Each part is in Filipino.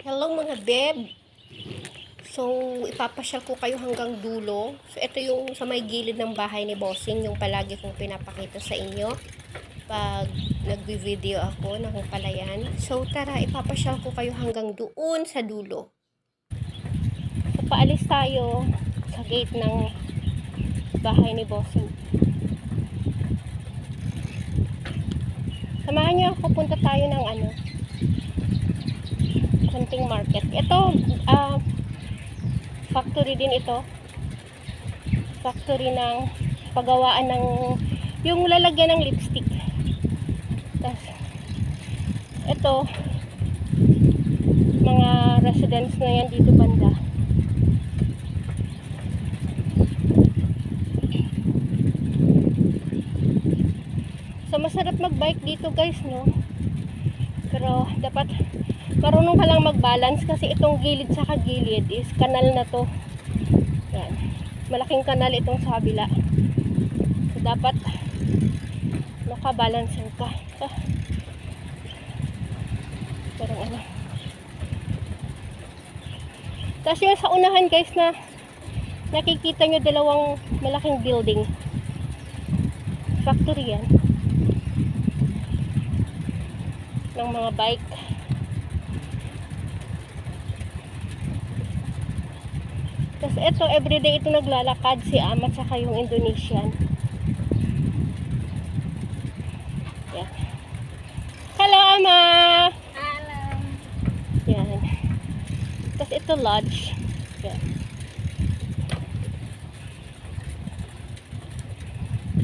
Hello mga beb. So, ipapasyal ko kayo hanggang dulo. So, ito yung sa may gilid ng bahay ni Bossing, yung palagi kong pinapakita sa inyo pag nagbi-video ako ng palayan. So, tara, ipapasyal ko kayo hanggang doon sa dulo. So, paalis tayo sa gate ng bahay ni Bossing. Samahan niyo ako, punta tayo ng kunting market. Ito, factory din ito. Factory ng paggawaan ng yung lalagyan ng lipstick. Tapos, ito, mga residents na yan dito banda. So, masarap magbike dito guys, no? Pero, dapat marunong ka lang mag-balance kasi itong gilid sa kagilid is kanal na to. Yan. Malaking kanal itong sa kabila. So, dapat nakabalancer ka. Parang ano. Tapos yung sa unahan guys na nakikita nyo dalawang malaking building. Factory yan. Ng mga bike. Tapos ito, everyday ito naglalakad si Ama at saka yung Indonesian. Yan. Hello, Ama! Hello! Yan. Tapos ito, lodge. Yan.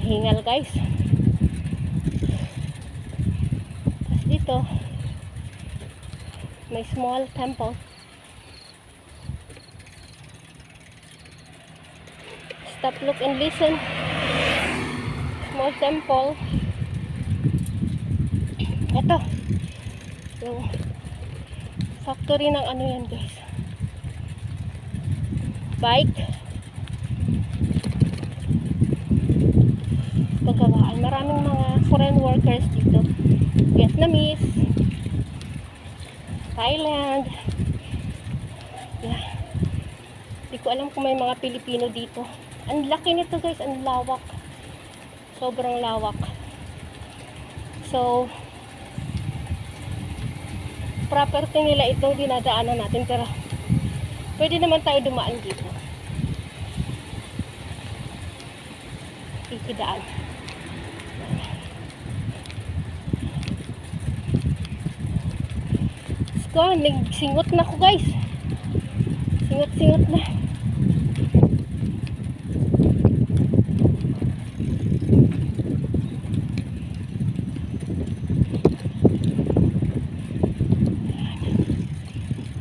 Hingal, guys. Tapos dito, may small temple. Stop, look, and listen. Small temple. Ito. Yung factory ng ano yan guys. Bike. Pagawaan. Maraming mga foreign workers dito. Vietnamese. Thailand. Yeah. Hindi ko alam kung may mga Pilipino dito. Ang laki nito guys, ang lawak. Sobrang lawak. So, property nila itong dinadaanan natin. Pero, pwede naman tayo dumaan dito. Ikidaan. Let's go, nagsingot na ako guys. Singot-singot na.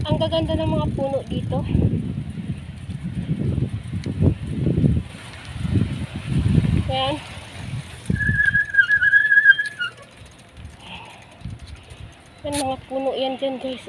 Ang gaganda ng mga puno dito. Ayan. Yan mga puno yan dyan guys.